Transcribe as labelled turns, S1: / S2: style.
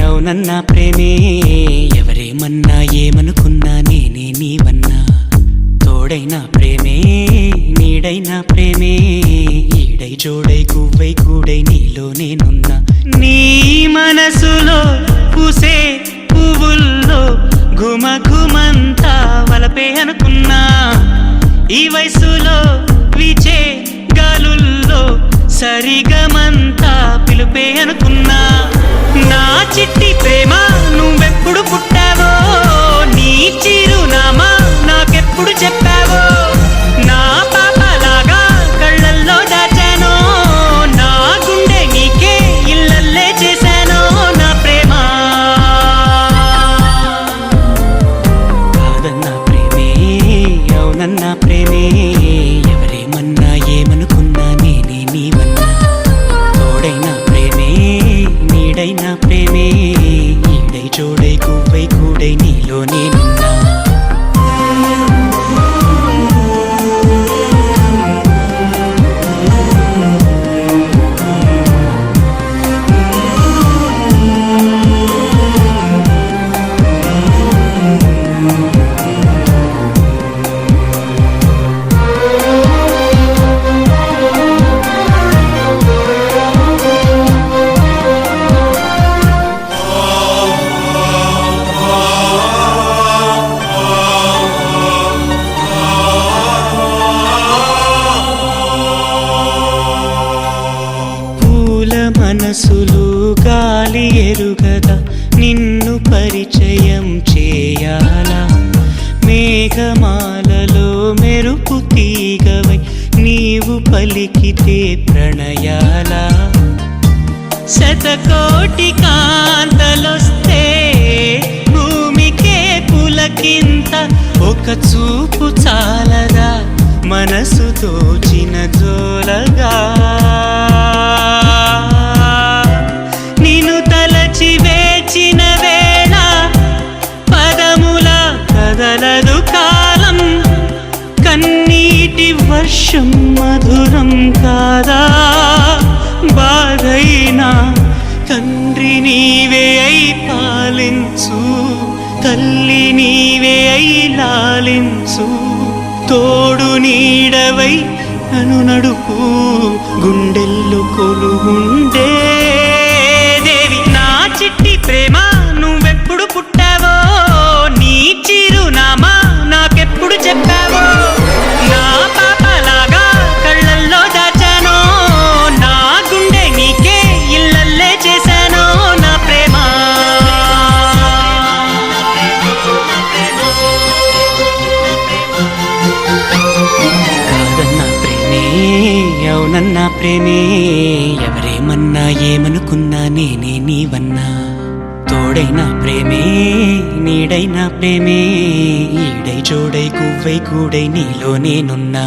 S1: అవునన్నా ప్రేమే ఎవరేమన్నా ఏమనుకున్నా నేనే నీవన్నా తోడైనా ప్రేమే నీడైనా ప్రేమే ఈడై జోడై గువ్వై కూడై నీలో నేనున్నా నీ మనసులో పూసే పువ్వుల్లో ఘుమ ఘుమంతా వలపే అనుకున్నా ఈ వయసులో వీచే గాలుల్లో సరిగమంతా పిలుపే అనుకున్నా నా చిట్టి ప్రేమ నువ్వెప్పుడు పుట్టావో నీ చిరునామా నాకెప్పుడు చెప్పావో నా పాపలాగా కళ్ళల్లో దాచానో నా గుండె నీకే ఇల్లల్లే చేశానో నా ప్రేమ కాదన్నా ప్రేమే అవునన్నా ప్రేమే ఎవరేమన్నా ఏమనుకున్నా నేనే నీవన్నా తోడైనా ప్రేమే నీడైనా ప్రేమే ఈడై జోడై గువ్వై కూడై నీలో నేనున్నా మనసులు గాలి ఎరుగదా నిన్ను పరిచయం చేయాలా మేఘమాలలో మెరుపు తీగవై నీవు పలికితే ప్రణయాలా శతకోటి కాంతలొస్తే భూమికే పులకింత ఒక చూపు చాలదా మనసు దోచిన జోలగా నిన్ను తలచి వేచిన వేళ పదముల కదలదు కాలం కన్నీటి వర్షం మధురం కాదా బాధైనా తండ్రి నీవే అయి పాలించు తల్లి నీవే అయి లాలించు తోడు నీడవై నన్ను నడుపు గుండెల్లో కొలువుండే దేవి నా చిట్టి ప్రేమ నువ్వెప్పుడు పుట్టావో నీ చిరునామా నాకెప్పుడు చెప్పావో నా పాపలాగా కళ్ళల్లో దాచానో నా గుండె నీకే ఇల్లల్లే చేశానో నా ప్రేమ కాదన్నా ప్రేమే అవునన్నా ప్రేమే ఎవరేమన్నా ఏమనుకున్నా నేనే నీవన్నా తోడైనా ప్రేమే నీడైనా ప్రేమే ఈడై జోడై గువ్వై కూడై నీలో నేనున్నా